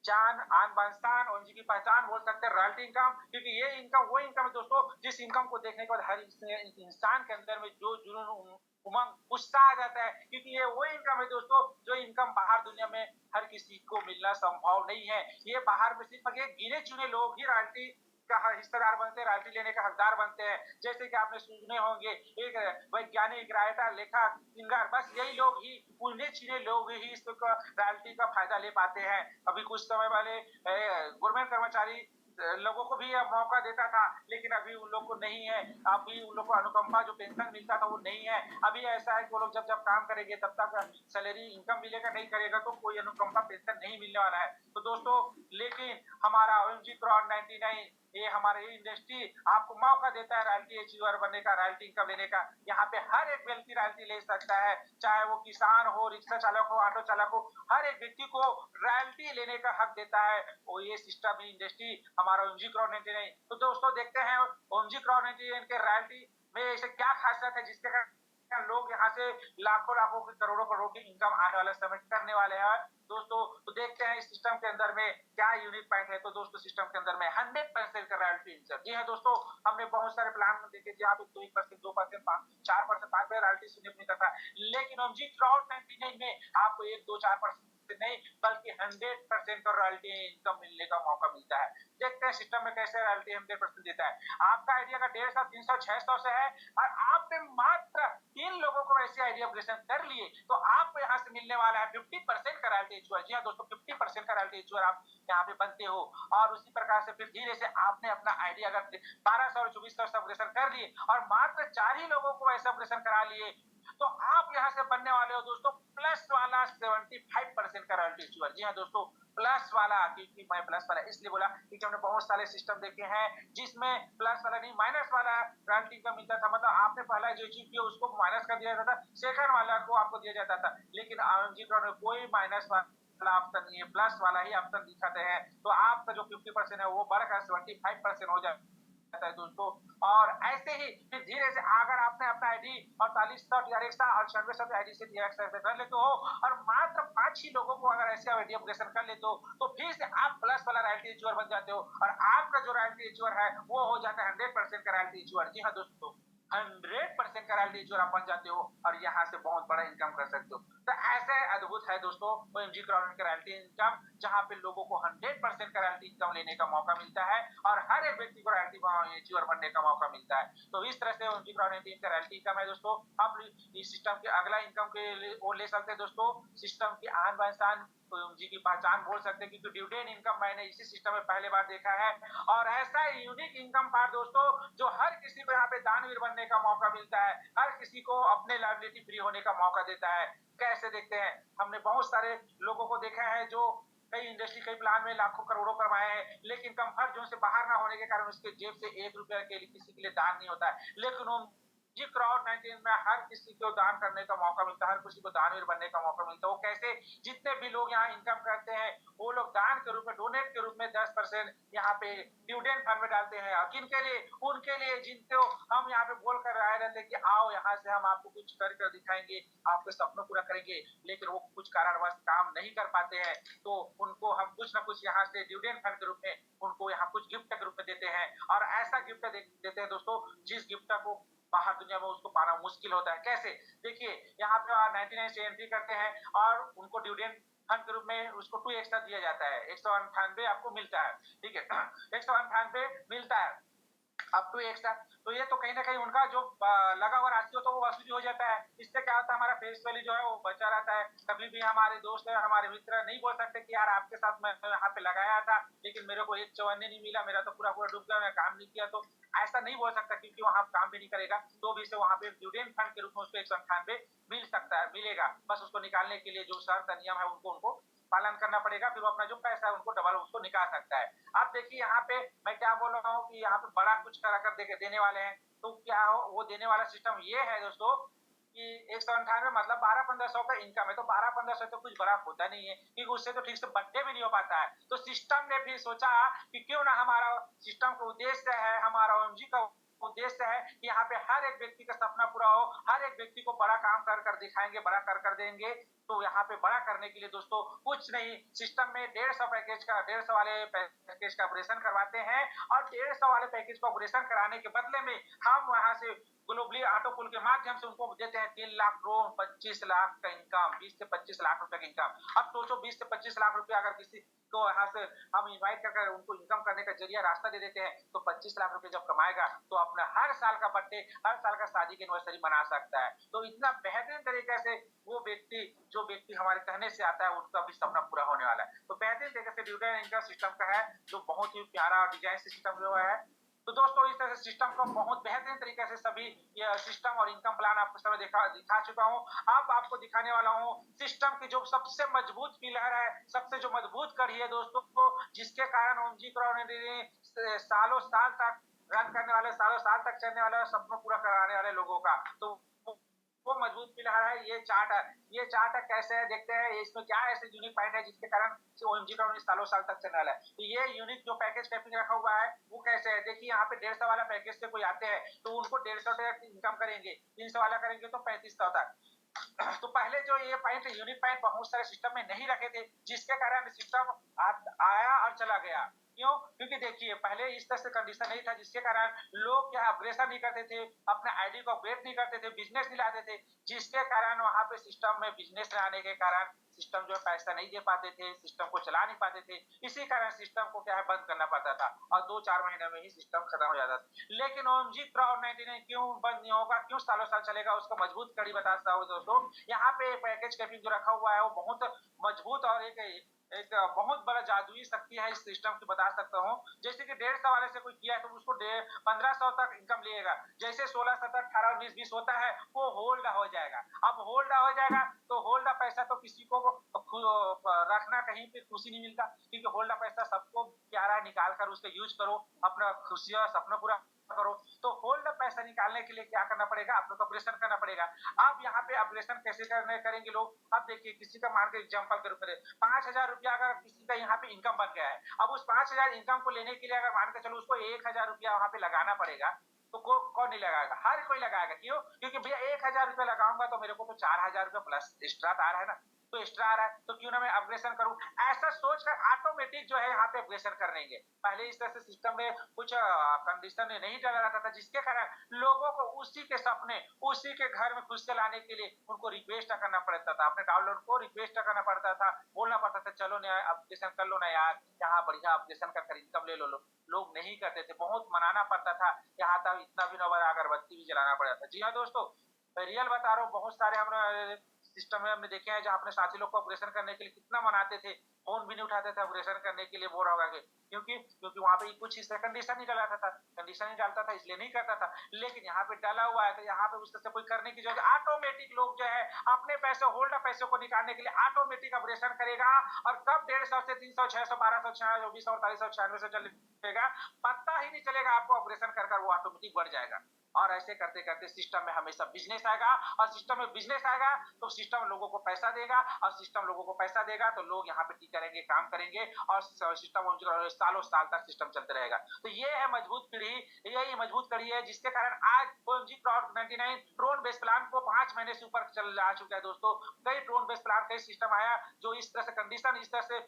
जान आन बान और इनकी पहचान बोल सकते हैं रॉयल्टी इनकम, क्योंकि ये इनकम वो इनकम है दोस्तों जिस इनकम को देखने के बाद हर इंसान के अंदर में जो जुनून उमंग उत्साह आ जाता है। क्योंकि ये वो इनकम है दोस्तों जो इनकम बाहर दुनिया में हर किसी को मिलना संभव नहीं है। ये बाहर में सिर्फ ये गिने चुने लोग ही रॉयल्टी का हिस्सेदार बनते हैं, रॉयल्टी लेने का हकदार बनते हैं। जैसे कि आपने सुने होंगे एक वैज्ञानिक, राइटर, लेखक, सिंगर, बस यही लोग ही गिने चुने लोग ही इस रॉयल्टी का फायदा ले पाते हैं। अभी कुछ समय वाले गवर्नमेंट कर्मचारी लोगों को भी अब मौका देता था लेकिन अभी उन लोग को नहीं है। अभी उन लोग को अनुकंपा जो पेंशन मिलता था वो नहीं है। अभी ऐसा है कि वो लोग जब जब काम करेंगे तब तक सैलरी इनकम मिलेगा, नहीं करेगा तो कोई अनुकंपा पेंशन नहीं मिलने वाला है। तो दोस्तों लेकिन हमारा ओएमजी क्राउड 99 ये हमारे इंडस्ट्री आपको मौका देता है रॉयल्टी अचीवर बनने का, रॉयल्टी इनकम लेने का। यहाँ पे हर एक व्यक्ति रॉयल्टी ले सकता है, चाहे वो किसान हो, रिक्शा चालक हो, ऑटो चालक हो, हर एक व्यक्ति को रॉयल्टी लेने का हक देता है वो ये सिस्टम इंडस्ट्री हमारा ओएमजी क्राउड 99। तो दोस्तों देखते हैं ओएमजी क्राउड 99 के रॉयल्टी में ऐसे क्या खासियत है जिसके कारण लोग यहाँ से लाखों लाखों की करोड़ों करोड़ की इनकम आने वाले समय करने वाले हैं दोस्तों। तो देखते हैं इस सिस्टम के अंदर में क्या यूनिक पॉइंट है। तो दोस्तों सिस्टम के अंदर में 100% का रॉयल्टी इंसर्ट। जी हाँ दोस्तों, हमने बहुत सारे प्लान देखे जहाँ पे 1%, 2%, 4%, 5% रॉयल्टी सुनने को मिलता था। लेकिन ओएमजी क्राउड 99 में आपको 1, 2, 4% नहीं बल्कि 100% का रॉयल्टी इनकम मिलने का मौका मिलता है। देखते हैं सिस्टम में कैसे रॉयल्टी 100% देता है। आपका आइडिया का 150, 300, 600 से है और आपने मात्र 3 लोगों को ऐसे आइडिया प्रेजेंट कर लिए तो आपको यहाँ से मिलने वाला है 50% का रॉयल्टी इश्यूर। जी हाँ दोस्तों, 50% का रॉयल्टी इश्यूर आप यहाँ पे बनते हो। और उसी प्रकार से फिर धीरे से आपने अपना आइडिया अगर 1200 और 2400 ऑपरेशन कर लिए और मात्र 4 ही लोगों को ऐसे ऑपरेशन करा लिए तो आप यहाँ से बनने वाले हो दोस्तों प्लस वाला 75% का रॉयल्टी इश्यूर। जी हाँ दोस्तों, प्लस वाला। क्योंकि मैं प्लस वाला इसलिए बोला क्योंकि हमने बहुत सारे सिस्टम देखे हैं जिसमें प्लस वाला नहीं माइनस वाला रॉयल्टी का मिलता था। मतलब आपने पहला जो अचीव किया उसको माइनस कर दिया जाता था, सेकंड वाला को आपको दिया जाता था। लेकिन आरएमजी में कोई माइनस वाला ऑप्शन नहीं है, प्लस वाला ही ऑप्शन दिखाते हैं। तो आपका जो 50% है वो बढ़कर 75% हो जाए है दोस्तों। और ऐसे ही फिर धीरे से अगर आपने अपना आईडी 48 या 98 आईडी से डीएक्टिवेट कर लेते हो और मात्र 5 ही लोगों को अगर ऐसे आईडी अपग्रेडेशन कर लेते हो तो फिर से आप प्लस वाला रॉयल्टी इश्यूअर बन जाते हो और आपका जो रॉयल्टी इश्यूअर है वो हो जाता है 100% का रॉयल्टी इश्यूअर। जी हाँ दोस्तों, 100% का रॉयल्टी इश्यूअर आप बन जाते हो और यहाँ से बहुत बड़ा इनकम कर सकते हो। तो ऐसे अद्भुत है दोस्तों ओएमजी क्राउन का रॉयल्टी इनकम, जहाँ पे लोगों को 100% का रॉयल्टी इनकम लेने का मौका मिलता है और हर एक व्यक्ति को रॉयल्टी इश्यूअर बनने का मौका मिलता है। तो इस तरह से ओएमजी क्राउन का रॉयल्टी इनकम है दोस्तों। अब इस सिस्टम के अगला इनकम के लिए वो ले सकते हैं दोस्तों, सिस्टम की आन बान शान जी की पहचान बोल सकते हैं, क्योंकि डिविडेंड इनकम मैंने इसी सिस्टम में पहले बार देखा है। और ऐसा यूनिक इनकम पार्ट दोस्तों जो हर किसी को यहाँ पे दानवीर बनने का मौका मिलता है, हर किसी को अपने लायबिलिटी फ्री होने का मौका देता है। कैसे देखते हैं, हमने बहुत सारे लोगों को देखा है जो कई इंडस्ट्री कई प्लान में लाखों करोड़ों कमाए हैं, लेकिन कंफर्ट जोन से बाहर ना होने के कारण उसके जेब से 1 रुपया के लिए किसी के लिए दान नहीं होता है। लेकिन वो जी क्राउड 19 में हर किसी को दान करने का मौका मिलता है, हर किसी को दानवीर बनने का मौका मिलता है। वो कैसे, जितने भी लोग यहाँ इनकम करते हैं वो लोग दान के रूप में, डोनेट के रूप में 10% यहाँ पे डिविडेंड फंड में डालते हैं। और किनके लिए, उनके लिए जिनको हम यहाँ पे बोल कर आए रहते हैं कि आओ यहाँ से हम आपको कुछ कर दिखाएंगे, आपके सपनों पूरा करेंगे, लेकिन वो कुछ कारणवश काम नहीं कर पाते हैं, तो उनको हम कुछ ना कुछ यहाँ से डिविडेंड फंड के रूप में उनको यहाँ कुछ गिफ्ट के रूप में देते हैं। और ऐसा गिफ्ट देते हैं दोस्तों जिस गिफ्ट को बाहर दुनिया में उसको पाना मुश्किल होता है। कैसे, देखिए यहाँ पे 99 से एंट्री करते हैं और उनको डिविडेंड फंड के रूप में उसको 2 एक्स्ट्रा दिया जाता है, 198 आपको मिलता है, ठीक है। 198 मिलता है अप टू एक्स्ट्रा। तो ये तो कहीं ना कहीं उनका जो लगा हुआ राशि हो तो वो वसूली हो जाता है। इससे क्या होता है, हमारा फेस वैल्यू जो है वो बचा रहता है। कभी भी हमारे दोस्त है, हमारे मित्र नहीं बोल सकते कि यार आपके साथ मैं यहाँ पे लगाया था लेकिन मेरे को 154 नहीं मिला, मेरा तो पूरा डूब गया, मैं काम नहीं किया। तो ऐसा नहीं बोल सकता, क्योंकि वहां काम भी नहीं करेगा तो भी से वहां पे डिविडेंड फंड के रूप में उसको 198 मिल सकता है, मिलेगा। बस उसको निकालने के लिए जो शर्त नियम है उनको पालन करना पड़ेगा, फिर वो अपना जो पैसा है उनको डबल उसको निकाल सकता है। आप देखिए यहाँ पे मैं क्या बोल रहा हूँ कि यहाँ पे बड़ा कुछ करा कर देने वाले हैं। तो क्या वो देने वाला सिस्टम ये है दोस्तों कि 198 मतलब 12-1500 का इनकम है, तो 12-1500 तो कुछ बड़ा होता नहीं है, क्योंकि उससे तो ठीक से बर्थडे भी नहीं हो पाता है। तो सिस्टम ने फिर सोचा कि क्यों ना, हमारा सिस्टम का उद्देश्य है, हमारा ओएमजी का उद्देश्य है कि यहाँ पे हर एक व्यक्ति का सपना पूरा हो, हर एक व्यक्ति को बड़ा काम कर दिखाएंगे, बड़ा कर देंगे। तो यहाँ पे बड़ा करने के लिए दोस्तों कुछ नहीं, सिस्टम में 150 वाले पैकेज का ऑपरेशन करवाते हैं और 150 वाले पैकेज का ऑपरेशन कराने के बदले में हम वहां से ग्लोबली ऑटो पुल के माध्यम से उनको देते हैं 3 लाख करोड़ 25 लाख का इनकम, 20 से 25 लाख रुपए का इनकम। अब सोचो 20 से 25 लाख रुपया अगर किसी को यहाँ से हम इन्वाइट कर उनको इनकम करने का जरिया रास्ता दे देते हैं, तो 25 लाख रुपए जब कमाएगा तो अपना हर साल का बर्थडे, हर साल का शादी की एनिवर्सरी मना सकता है। तो इतना बेहतरीन तरीके से वो व्यक्ति, जो व्यक्ति हमारे कहने से आता है उनका भी सपना पूरा होने वाला है। तो बेहतरीन तरीके से डिविडेंड इनकम सिस्टम का है, जो बहुत ही प्यारा डिजाइन सिस्टम जो है। तो दोस्तों इस तरह से सिस्टम को बहुत बेहतरीन तरीके से सभी ये सिस्टम और इनकम प्लान आपको समय दिखा चुका हूँ। अब आपको दिखाने वाला हूँ सिस्टम की जो सबसे मजबूत पिलर है, सबसे जो मजबूत कड़ी है दोस्तों को, जिसके कारण ओमजी क्रॉन ने सालों साल तक रन करने वाले, सालों साल तक चलने वाले सपनों पूरा कराने वाले लोगों का, तो वो मजबूत पिलर है। ये चार्ट है, ये चार्ट है कैसे है देखते हैं, इसमें क्या ऐसे यूनिक पॉइंट है जिसके कारण ओएमजी का सालों साल तक चलने वाला है। तो ये यूनिक जो पैकेज कैपिंग रखा हुआ है वो कैसे है, देखिए यहाँ पे 150 वाला पैकेज से कोई आते हैं तो उनको 150 तक इनकम करेंगे, 300 वाला करेंगे तो 3500 तक। तो पहले जो ये पॉइंट यूनिक पॉइंट बहुत सारे सिस्टम में नहीं रखे थे, जिसके कारण सिस्टम आया और चला गया। क्यों, क्योंकि देखिए पहले इस तरह से कंडीशन नहीं था, जिसके कारण लोग क्या अपग्रेशन नहीं करते थे, अपने आईडी को अपग्रेड नहीं करते थे, बिजनेस नहीं लाते थे, जिसके कारण वहां पे सिस्टम में बिजनेस आने के कारण सिस्टम जो पैसा नहीं दे पाते थे, सिस्टम को चला नहीं पाते थे। इसी कारण सिस्टम को क्या है बंद करना पड़ता था और 2-4 महीने में ही सिस्टम खत्म हो जाता था। लेकिन ओएमजी क्राउड 99 क्यों बंद नहीं होगा, क्यों सालों साल चलेगा, उसका मजबूत कड़ी बताता हूँ दोस्तों। यहाँ पे पैकेज कैपिंग जो रखा हुआ है वो बहुत मजबूत और एक बहुत बड़ा जादुई शक्ति है इस सिस्टम की, बता सकता हूँ। जैसे कि 150 वाले से कोई किया है तो उसको 1500 तक इनकम लेगा, जैसे 16, 17, 18, 19, 20 होता है वो होल्ड हो जाएगा। अब होल्ड हो जाएगा तो होल्ड पैसा तो किसी को रखना कहीं पे खुशी नहीं मिलता, क्योंकि होल्ड पैसा सबको प्यारा निकाल कर उसका यूज करो, अपना खुशियां सपना पूरा करो, तो होल्ड पैसा निकालने के लिए क्या करना पड़ेगा, आप लोग को ऑपरेशन करना पड़ेगा। अब यहाँ पे ऑपरेशन कैसे करेंगे लोग, अब देखिए किसी का मान के एग्जांपल के रूप में 5,000 रुपया अगर किसी का यहाँ पे इनकम बन गया है, अब उस 5,000 इनकम को लेने के लिए अगर मान के चलो उसको 1,000 रुपया वहाँ पे लगाना पड़ेगा, तो कौन नहीं लगाएगा, हर कोई लगाएगा। क्यों? क्योंकि भैया 1,000 रुपया लगाऊंगा तो मेरे को तो 4,000 रुपया प्लस एक्स्ट्रा आ रहा है ना, तो एक्स्ट्रा आ रहा है तो क्यों ना मैं अपग्रेशन करूं, ऐसा सोचकर ऑटोमेटिक जो है यहाँ पे अपग्रेशन कर लेंगे। पहले इस तरह से सिस्टम में कुछ कंडीशन नहीं डाला रहता था, जिसके कारण लोगों को उसी के सपने उसी के घर में खुश से लाने के लिए उनको रिक्वेस्ट करना पड़ता था, अपने डाउनलोड को रिक्वेस्ट करना पड़ता था, बोलना पड़ता था चलो ना अपग्रेशन कर लो ना यार, यहाँ बढ़िया अपग्रेशन कर इनकम ले लो। लोग नहीं करते थे, बहुत मनाना पड़ता था, यहाँ तक इतना भी नंबर अगरबत्ती भी जलाना पड़ा था। जी हाँ दोस्तों, रियल बता रहा हूँ, बहुत सारे हम सिस्टम में हमने देखे हैं जहाँ अपने साथी लोग को ऑपरेशन करने के लिए कितना मनाते थे, फोन भी नहीं उठाते थे ऑपरेशन करने के लिए बोल रहा होगा, क्योंकि क्योंकि वहां पे कुछ इस कंडीशन नहीं डालता था, कंडीशन नहीं डालता था इसलिए नहीं करता था। लेकिन यहाँ पे डाला हुआ है तो यहाँ पे उस तरह से कोई करने की जरूरत, ऑटोमेटिक लोग जो है अपने पैसे होल्ड पैसे को निकालने के लिए ऑटोमेटिक ऑपरेशन करेगा, और कब 150 से 300 600 1200 2400 4800 9600 चलेगा पता ही नहीं चलेगा, आपको ऑपरेशन कर वो ऑटोमेटिक बढ़ जाएगा। और ऐसे करते करते सिस्टम में हमेशा बिजनेस आएगा, और सिस्टम में बिजनेस आएगा तो सिस्टम लोगों को पैसा देगा, और सिस्टम लोगों को पैसा देगा तो लोग यहाँ पे टिक करेंगे, काम करेंगे, और सिस्टम सालों साल तक सिस्टम चलते रहेगा। तो ये है मजबूत पीढ़ी, यही मजबूत कड़ी है जिसके कारण आज OMG cloud 99 drone based plan को 5 महीने से ऊपर चल आ चुका है दोस्तों। कई ड्रोन बेस्ड प्लान, कई सिस्टम आया जो इस तरह से कंडीशन, इस तरह से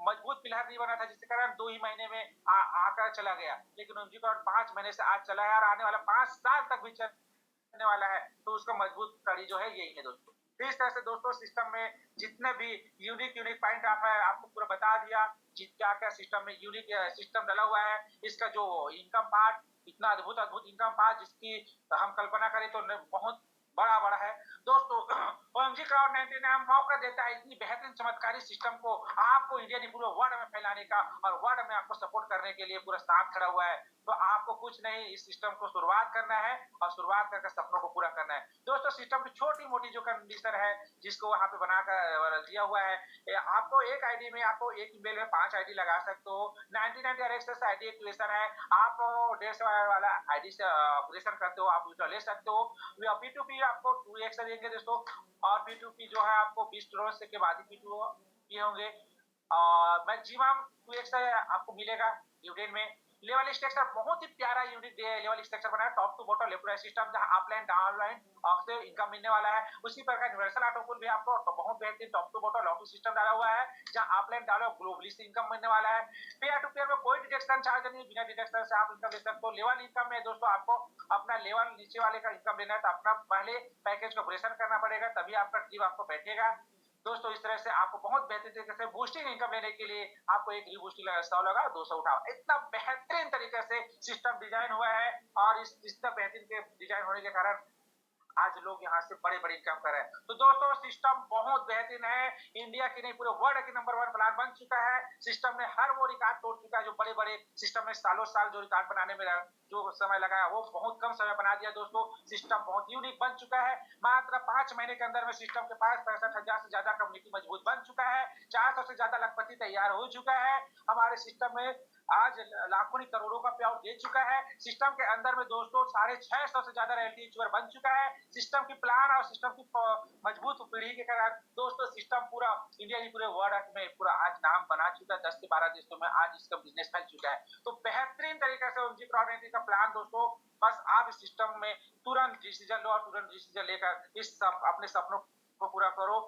मजबूत पिलर नहीं बना था, जिसके कारण 2 ही महीने में आकर चला गया। लेकिन OMG क्लाउड 5 महीने से आज चला है, और आने वाला 5 साल तक भी चलने वाला है, तो उसका मजबूत कड़ी जो है यही है दोस्तों। तो इस तरह से दोस्तों सिस्टम में जितने भी यूनिक पॉइंट आप है आपको पूरा बता दिया, क्या क्या सिस्टम में यूनिक सिस्टम डाला हुआ है, इसका जो इनकम पार्ट, इतना अद्भुत अद्भुत इनकम पार्ट जिसकी हम कल्पना करें तो बहुत बड़ा है दोस्तों। OMG क्लाउड 99 मौका देता है इतनी बेहतरीन चमत्कारी सिस्टम को आपको इंडिया नहीं पूरे वर्ल्ड में फैलाने का, और वर्ल्ड में आपको सपोर्ट करने के लिए पूरा साथ खड़ा हुआ है। तो आपको कुछ नहीं, इस सिस्टम को शुरुआत करना है, और शुरुआत करके सपनों को पूरा करना है दोस्तों। सिस्टम की छोटी मोटी जो कंडीशन है जिसको वहां पे बनाकर दिया हुआ है, आपको एक आईडी में, आपको एक ईमेल में 5 आईडी लगा सकते हो। 99 एक्सेस आईडी एक्टिवेशन है, आप 150 वाला आईडी से ऑपरेशन करते हो, आप ले सकते हो। P2P आपको 2x देंगे दोस्तों, और P2P जो है आपको 20 डॉलर के बाद ही P2P होंगे। मैक्सिमम 2x आपको मिलेगा यूडेन में। लेवल स्ट्रक्चर बहुत ही प्यारा यूनिक लेवल स्ट्रक्चर बनाया, top to bottom left right system, जहां अपलाइन डाउनलाइन से इनकम मिलने वाला है। उसी प्रकार यूनिवर्सल ऑटोपुल भी आपको तो बहुत बेहतरीन top to bottom lock system डाला हुआ है, जहां अपलाइन डाउनलोड ग्लोबली से इनकम मिलने वाला है। पेयर टू पेयर में कोई डिडक्शन चार्ज नहीं, बिना डिडक्शन से आप इनकम ले सकते हो। लेवल इनकम में दोस्तों आपको अपना लेवल नीचे वाले का इनकम लेना है तो अपना पहले पैकेज का ऑपरेशन करना पड़ेगा, तभी आपका टीम आपको बैठेगा दोस्तों। इस तरह से आपको बहुत बेहतरीन तरीके से बूस्टिंग इनकम लेने के लिए आपको एक रीबूस्टिंग लगा 100 लगा 200 उठाओ, इतना बेहतरीन तरीके से सिस्टम डिजाइन हुआ है, और इस इतना बेहतरीन के डिजाइन होने के कारण आज लोग यहाँ से बड़े बड़े इनकम कर रहे हैं। तो दोस्तों सिस्टम बहुत बेहतरीन है, इंडिया की नहीं पूरे वर्ल्ड की नंबर 1 प्लान बन चुका है। सिस्टम ने हर वो रिकॉर्ड तोड़ चुका है जो बड़े बड़े सिस्टम में सालों साल जो रिकॉर्ड बनाने में जो समय लगा है वो बहुत कम समय बना दिया दोस्तों। सिस्टम बहुत यूनिक बन चुका है, मात्र 5 महीने के अंदर में सिस्टम के पास 65,000 से ज्यादा कम्युनिटी मजबूत बन चुका है, 400 से ज्यादा लखपति तैयार हो चुका है। हमारे सिस्टम में आज लाखों नहीं करोड़ों का पे आउट दे चुका है। सिस्टम के अंदर में दोस्तों 650 से ज्यादा रॉयल्टी यूट्यूबर बन चुका है। सिस्टम की प्लान और सिस्टम की मजबूत पीढ़ी के कारण दोस्तों सिस्टम पूरा इंडिया की पूरे वर्ल्ड में पूरा आज नाम बना चुका है। 10 से 12 देशों में आज इसका बिजनेस फैल चुका है। तो बेहतरीन तरीके से OMG क्लाउड 99 का प्लान दोस्तों, बस आप इस सिस्टम में तुरंत डिसीजन लो, और तुरंत डिसीजन लेकर अपने सपनों को पूरा करो।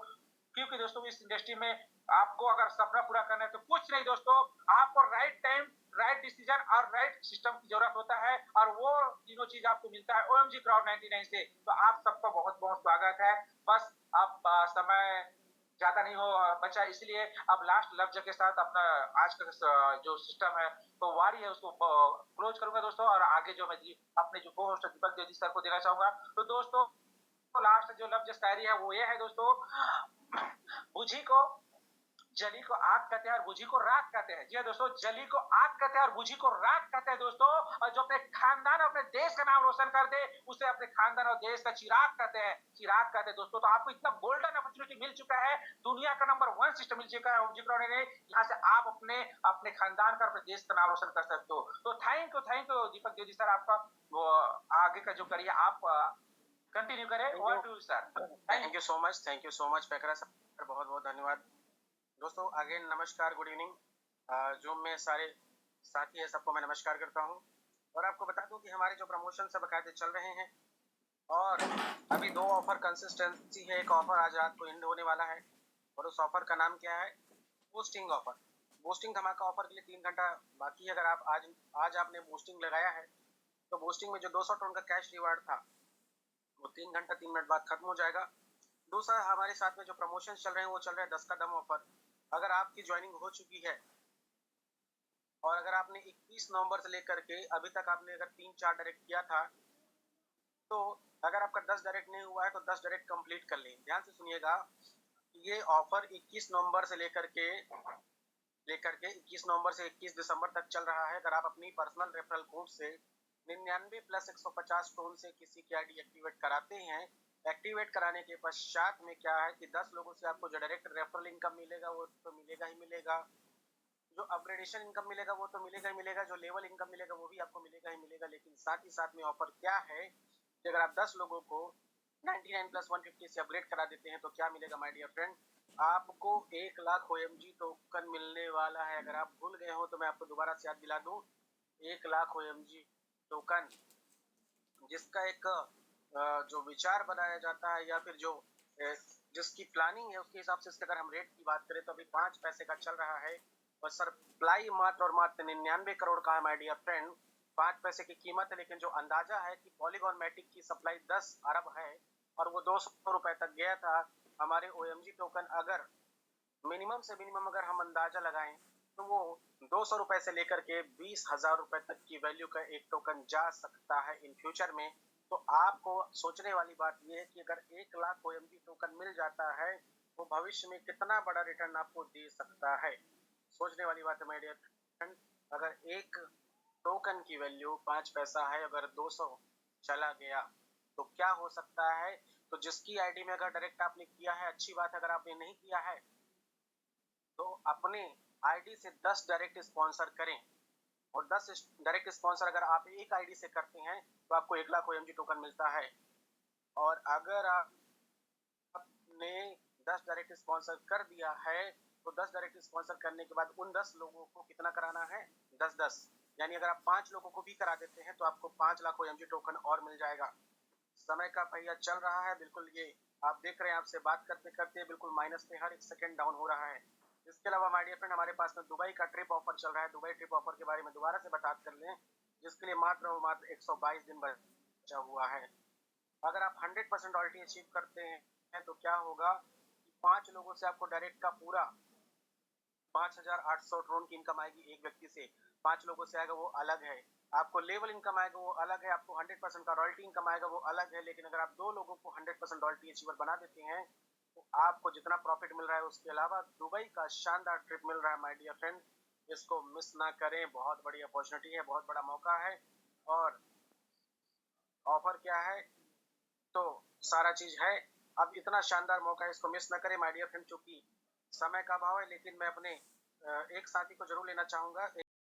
क्योंकि दोस्तों इस इंडस्ट्री में आपको अगर सपना पूरा करना है तो कुछ नहीं दोस्तों, आपको राइट टाइम, राइट डिसीजन और राइट सिस्टम की जरूरत होता है, और वो तीनों चीज आपको मिलता है OMG क्लाउड 99 से। तो आप सबका बहुत बहुत स्वागत है। बस अब समय ज्यादा नहीं हो बचा, इसलिए अब लास्ट लफ्ज के साथ अपना आज का जो सिस्टम है तो वारी है उसको क्लोज करूंगा दोस्तों, और आगे जो मैं अपने जो को होस्ट दीपक द्विवेदी सर को देना चाहूंगा। तो दोस्तों लास्ट जो लफ्ज शायरी है वो ये है दोस्तों, बुझी को जली को आग कहते हैं और बुझी को राख कहते हैं। जी हाँ दोस्तों, जली को आग कहते हैं और बुझी को राख कहते हैं दोस्तों। और जो अपने खानदान और अपने देश का नाम रोशन कर दे, उसे अपने खानदान और देश का चिराग कहते हैं, चिराग कहते हैं दोस्तों। तो आपको इतना गोल्डन अपॉर्चुनिटी मिल चुका है, दुनिया का नंबर 1 सिस्टम मिल चुका है होम जी प्रोडक्ट ने। यहाँ से आप अपने अपने खानदान का, अपने देश का नाम रोशन कर सकते हो। तो thank you Deepak Dwivedi sir, आपका वो आगे का जो करिए आप कंटिन्यू करें। Over to you sir. Thank you so much Paikra sir, बहुत बहुत धन्यवाद। दोस्तों आगे नमस्कार, गुड इवनिंग। जूम में सारे साथी है, सबको मैं नमस्कार करता हूं। और आपको बता दूं कि हमारे जो प्रमोशन सब बकायदे चल रहे हैं, और अभी 2 ऑफर कंसिस्टेंसी है। एक ऑफर आज रात को एंड होने वाला है, और उस ऑफर का नाम क्या है? Boosting offer. बूस्टिंग धमाका ऑफर के लिए 3 घंटा बाकी है। अगर आप आज आपने बूस्टिंग लगाया है, तो बूस्टिंग में जो 200 टोन का कैश रिवार्ड था, वो 3 घंटा 3 मिनट बाद खत्म हो जाएगा। दूसरा, हमारे साथ में जो प्रमोशन चल रहे हैं वो चल रहे हैं 10 का दम ऑफर। अगर आपकी ज्वाइनिंग हो चुकी है, और अगर आपने 21 नवंबर से लेकर के अभी तक आपने अगर 3-4 डायरेक्ट किया था, तो अगर आपका 10 डायरेक्ट नहीं हुआ है तो 10 डायरेक्ट कंप्लीट कर लें। ध्यान से सुनिएगा, ये ऑफर 21 नवंबर से लेकर के 21 नवंबर से 21 दिसंबर तक चल रहा है। अगर आप अपनी पर्सनल रेफरल कोड से 99 + 150 टोन से किसी की आईडी एक्टिवेट कराते हैं, एक्टिवेट कराने के पश्चात में क्या है कि 10 लोगों से आपको जो डायरेक्ट रेफरल इनकम मिलेगा वो तो मिलेगा ही मिलेगा, जो अपग्रेडेशन इनकम मिलेगा वो तो मिलेगा ही मिलेगा, जो लेवल इनकम मिलेगा वो भी आपको मिलेगा ही मिलेगा। लेकिन साथ ही साथ में ऑफर क्या है कि अगर आप 10 लोगों को 99 + 150 से अपग्रेड करा देते हैं, तो क्या मिलेगा माय डियर फ्रेंड? आपको 1 लाख OMG टोकन मिलने वाला है। अगर आप भूल गए हो तो मैं आपको दोबारा से याद दिला दूं, 1 लाख OMG टोकन, जिसका एक जो विचार बनाया जाता है, या फिर जो जिसकी प्लानिंग है, उसके हिसाब से इसके अगर हम रेट की बात करें तो अभी 5 पैसे का चल रहा है, और सप्लाई मात्र और मात्र 99 करोड़ का है माय डियर फ्रेंड। 5 पैसे की कीमत है, लेकिन जो अंदाजा है कि पॉलीगॉन मैटिक की सप्लाई 10 अरब है, और वो 200 रुपए तक गया था। हमारे OMG टोकन अगर मिनिमम से मिनिमम अगर हम अंदाजा लगाएं, तो वो 200 रुपए से लेकर के 20,000 रुपए तक की वैल्यू का एक टोकन जा सकता है इन फ्यूचर में। तो आपको सोचने वाली बात यह है कि अगर 1 लाख OMG टोकन मिल जाता है, वो भविष्य में कितना बड़ा रिटर्न आपको दे सकता है। सोचने वाली बात है माय डियर फ्रेंड। अगर एक टोकन की वैल्यू 5 पैसा है, अगर 200 चला गया तो क्या हो सकता है? तो जिसकी आईडी में अगर डायरेक्ट आपने किया है, अच्छी बात है। अगर आपने नहीं किया है तो अपने आईडी से 10 डायरेक्ट स्पॉन्सर करें, और 10 डायरेक्ट स्पॉन्सर अगर आप एक आईडी से करते हैं तो आपको 1 लाख OMG टोकन मिलता है। और अगर आपने 10 डायरेक्ट स्पॉन्सर कर दिया है, तो 10 डायरेक्ट स्पॉन्सर करने के बाद उन 10 लोगों को कितना कराना है? 10-10, यानी अगर आप 5 लोगों को भी करा देते हैं तो आपको 5 लाख OMG टोकन और मिल जाएगा। समय का पहिया चल रहा है, बिल्कुल ये आप देख रहे हैं, आपसे बात करते करते बिल्कुल माइनस पे हर एक सेकंड डाउन हो रहा है। इसके अलावा माय डियर फ्रेंड, हमारे पास में दुबई का ट्रिप ऑफर चल रहा है। दुबई ट्रिप ऑफर के बारे में दोबारा से बात कर लें, जिसके लिए मात्र और मात्र 122 दिन बचा हुआ है। अगर आप 100% रॉयल्टी अचीव करते हैं तो क्या होगा कि 5 लोगों से आपको डायरेक्ट का पूरा 5,800 ट्रोन की इनकम आएगी एक व्यक्ति से। 5 लोगों से आएगा वो अलग है। आपको लेवल इनकम आएगा वो अलग है। आपको 100% का रॉयल्टी इनकम आएगा वो अलग है। लेकिन अगर आप 2 लोगों को 100% रॉयल्टी अचीवर बना देते हैं, तो आपको जितना प्रॉफिट मिल रहा है उसके अलावा दुबई का शानदार ट्रिप मिल रहा है माय डियर फ्रेंड। इसको मिस ना करें, बहुत बड़ी अपॉर्चुनिटी है, बहुत बड़ा मौका है। और ऑफर क्या है? तो सारा चीज है। अब इतना शानदार मौका है, इसको मिस ना करें माय डियर फ्रेंड। चूंकि समय का अभाव है, लेकिन मैं अपने एक साथी को जरूर लेना चाहूंगा।